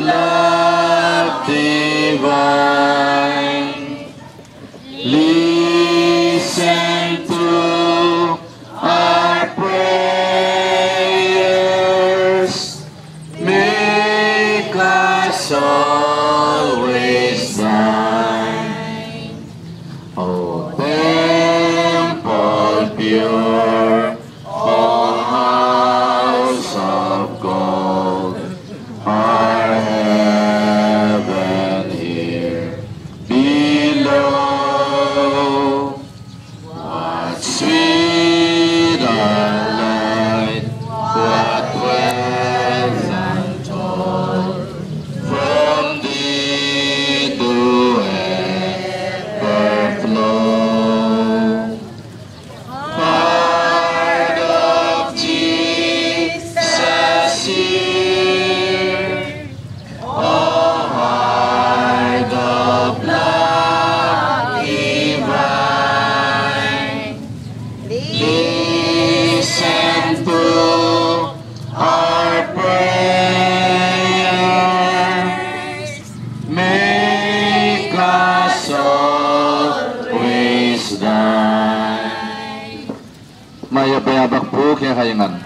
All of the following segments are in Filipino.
love divine, listen to our prayers, make us always thine. O temple pure, O house of gold, our heaven here below. What sweet light, what wealth untold, from thee to ever flow. Heart of Jesus here, oh heart of love divine, listen to our prayers, make us always thine. Maya payabak po kaya kayangan.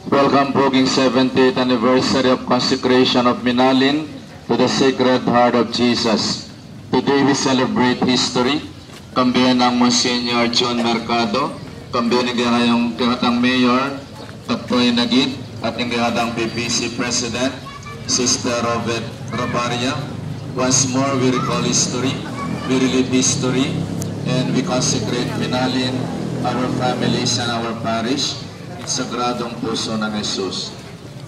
Welcome po king 70th anniversary of consecration of Minalin to the Sacred Heart of Jesus. Today we celebrate history. Kambiyan ng Monsignor John Mercado, kambiyan ng kayong kihatang Mayor Tatoy Nagit, at ng kihatang PPC President Sister Robert Rabaria. Once more we recall history, we relive history, and we consecrate Minalin, our families and our parish, sa Sagradong Puso ng Jesus.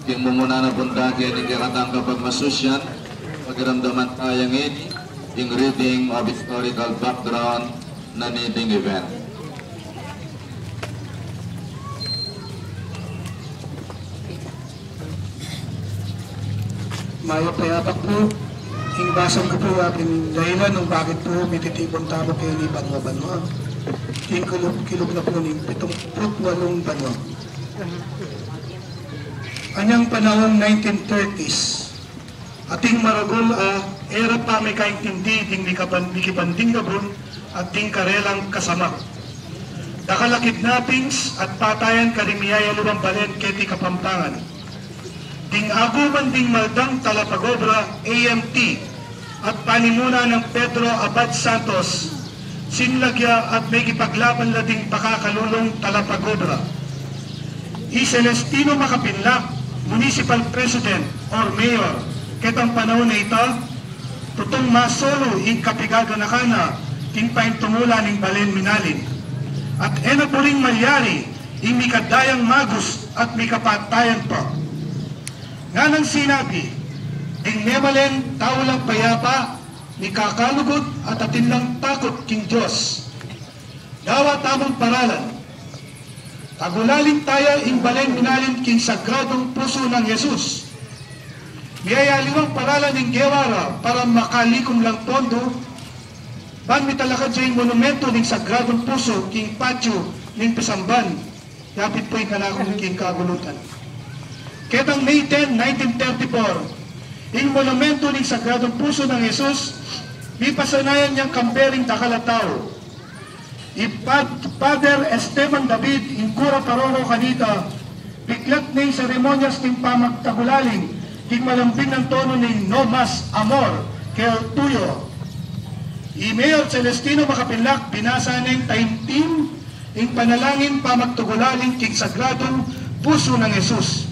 King mumuna na bundagi ng kihatang kapag masusyan, pagramdaman tayong ini, in reading of historical background na needing event. Maya payapak po, hingbasan ko po aking dahilan ng bakit po may titipon tamo kayo ni Banwa-Banwa. Kilog na po ni 78 Banwa. Anyang panahon 1930s, ating maragol era pa may kaintindi ding mikibanding gabon at ding karelang kasama. Dakala kidnappings at patayan karimiyaya lumang balen keti Kapampangan. Ding aguman ding maldang Talapagobra AMT at panimuna ng Pedro Abad Santos, sinlagya at may kipaglaban la ding pakakalulong Talapagobra. Celestino Makapinlak, Municipal President or Mayor, ketang panahon na ito, tutong masolo in kapigado na kana, king paintumula ng Balen Minalin. At ena po ring malyari, in mikadayang magus at mikapatayan pa. Nga nang sinabi, ding nemalen tao lang payapa, mikakalugod at atin lang takot king Diyos. Dawa tamang paralan, tagulaling tayo in Balen Minalin king Sagradong Puso ng Jesus. Miyayaliwang paralan ng Guevara para makalikom lang pondo, ban mitalakad siya yung monumento ng Sagradong Puso king Patio ng Pisamban, yapit po yung kanakong king Kagulutan. Ketang May 10, 1934, yung monumento ng Sagradong Puso ng Jesus, may pasanayan niyang kampering Takalataw. Father Esteban David, in Cura Paroro Canita, biglat na yung seremonyas ng pamagtagulaling, king malambing ng tono ng No Mas Amor, kaya tuyo. Mayor Celestino Makapinlak, binasa ng taimtim, yung panalangin pamagtagulaling king Sagradong Puso ng Jesus.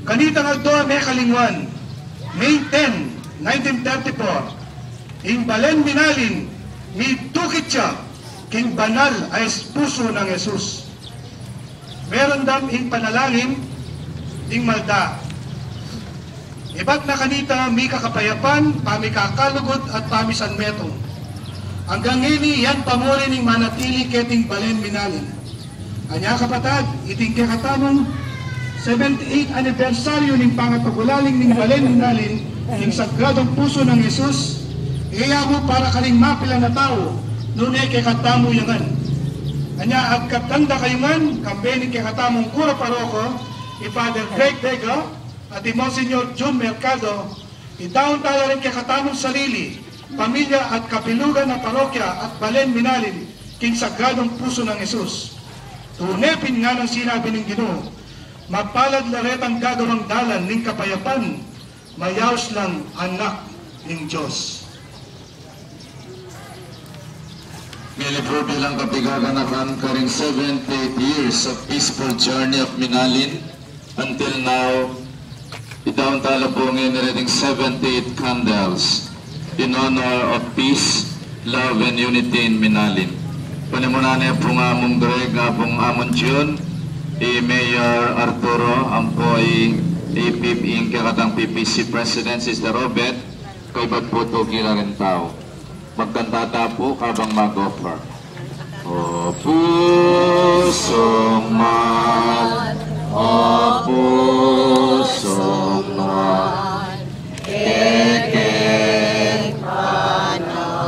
Kanitang Aldoa may kalingwan, May 10, 1934, in Balen Minalin, ni tukit siya, king banal ay puso ng Jesus. Meron dam ing panalangin, ing malda. Iba't na kanita, may kakapayapan, pamikakalugod at pamisanmetong. Hanggang ngini, yan pamuri ning manatili keting Balen Minalin. Kanya kapatag, iting kakatamong 78th anibersaryo ng pangatagulaling ning Balen Minalin, ning Sagradong Puso ng Jesus. Kaya mo para kaling mapila na tao, nunay kay katamo yangan. Kanya agkatanda kayungan, kambening kay katamong Cura Paroko, Father Greg Vega at Monsignor June Mercado, idaon tala rin kakatamong sarili, pamilya at kapilugan ng parokya at Balen Minalin, king sagradong puso ng Jesus. Tunepin nga ng sinabi ng Ginoo, mapalad laret ang gagawang dalan ng kapayapan, mayaos lang anak ng Diyos. Nilipro bilang kapigaganakan karing 78 years of peaceful journey of Minalin. Until now, idaon tala po ngayon reading 78 candles in honor of peace, love, and unity in Minalin. Panimunan niya po nga among Greg, pong amon June, Mayor Arturo, ang po ay APP kakatang PPC President, Sister Robert, kay Bagputo kila rin tao. Magkantata po habang mag-offer. O pusong mat, o pusong mat, kekek panaligan,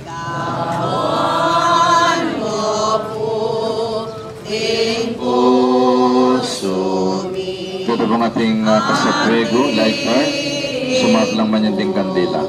gawon mo po ting puso mi. Ito pong ating kasaprego, lighter. Sumat lang man yung ting kandila.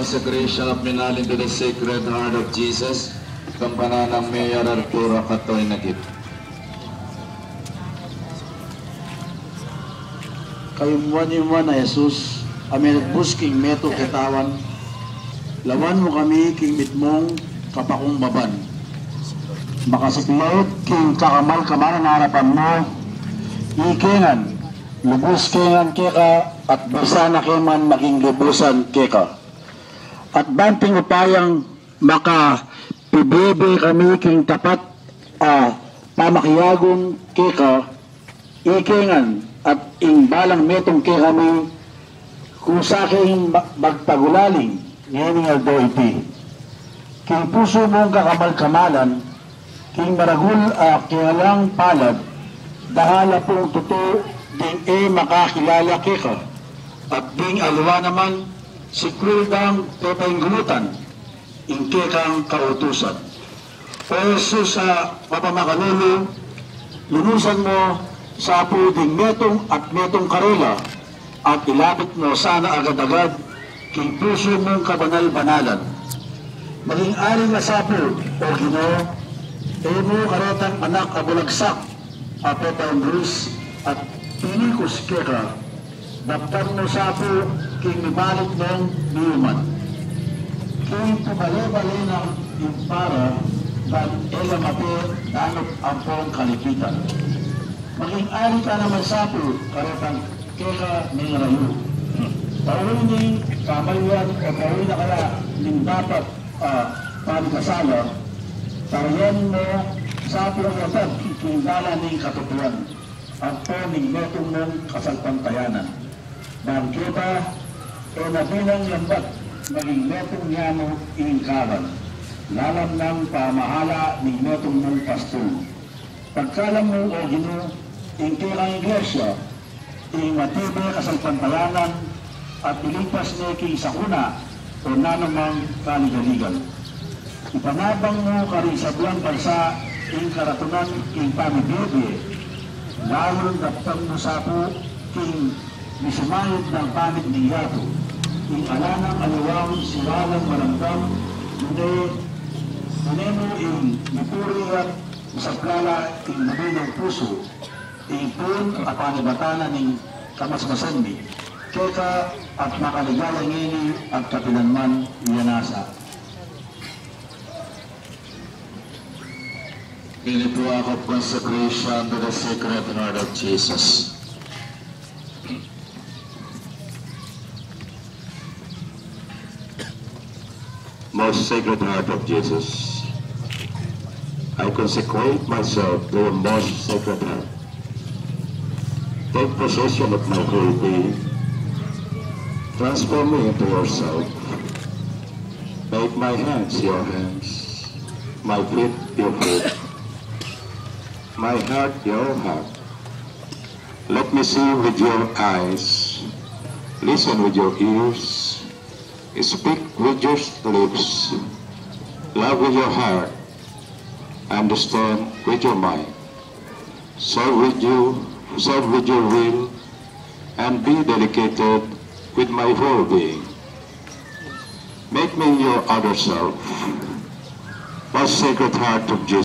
Consecration of Minalin to the Sacred Heart of Jesus, kampana ng Mayor Arturo Katoy Nagip. Kayumuan na Jesus, amin busking meto kitawan, lawan mo kami king mitmong kapakong baban. Makasiklaot king kakamal kamanan na harapan mo, ikingan, lubos kingan keka, at bisa na kiman maging lubusan keka. At banting upayang makapibibi kami king tapat pamakiyagon keka, ikingan, at balang metong kay kami kung sa aking magpagulaling ngayon aldo iti. King puso mong kakamal-kamalan, king maragul kialang palad, dahala pong totoo ding makakilala kika, at ding alwa naman si kuldang pepenggulutan, ingke kang kautusan. O Jesus sa papamakalulu, lunusan mo sa apo ding metong at metong karela, at ilapit mo sana agad-agad king puso mong kabanal-banalan. Maging ari nga sapo, o Ginoo, mo karatang anak abulagsak, apetang Bruce, at pinikos keka, daptar mo sapo king mibalik ng niyuman. King pabale-bale ng impara, dan elamate danot ang pong kalipitan. Maging ari ka naman sapo, karatang keka ng rayo. Pauwi ning kamalyan o pauwi na kaya ning dapat palikasala, tariyan mo sa pulangatan ikindala ning katutuan at po ning metong mong kasalpantayanan. Dahil kita nabilang lambat maging metong niya mo ingkaban, lalam ng pamahala ning metong mong pastol. Pagkalam mo o Ginoo, ingkirang iglesia, matibe kasalpantayanan at ilipas ni king sakuna o nanamang kaligaligan. Ipanabang mo karing sa buwan bansa ing karatunan ing pamibiyebe, lalong daptang mo sa po king misumayod ng pamit ng yato, ing alanang aliwang siwalang maramdam, hindi mo ing napuri at masaklala ing nabinang puso, ing pun at panibatanan ing kamasmasan mi, keka at makaligalang ini at kapilanman iyanasa. In the act of consecration to the Sacred Heart of Jesus. Most Sacred Heart of Jesus, I consecrate myself to your most sacred heart. Take possession of my whole being. Transform me into yourself. Make my hands your hands, my feet your feet, my heart your heart. Let me see with your eyes, listen with your ears, speak with your lips, love with your heart, understand with your mind, serve with your will, and be dedicated with my whole being. Make me your other self, most Sacred Heart of Jesus.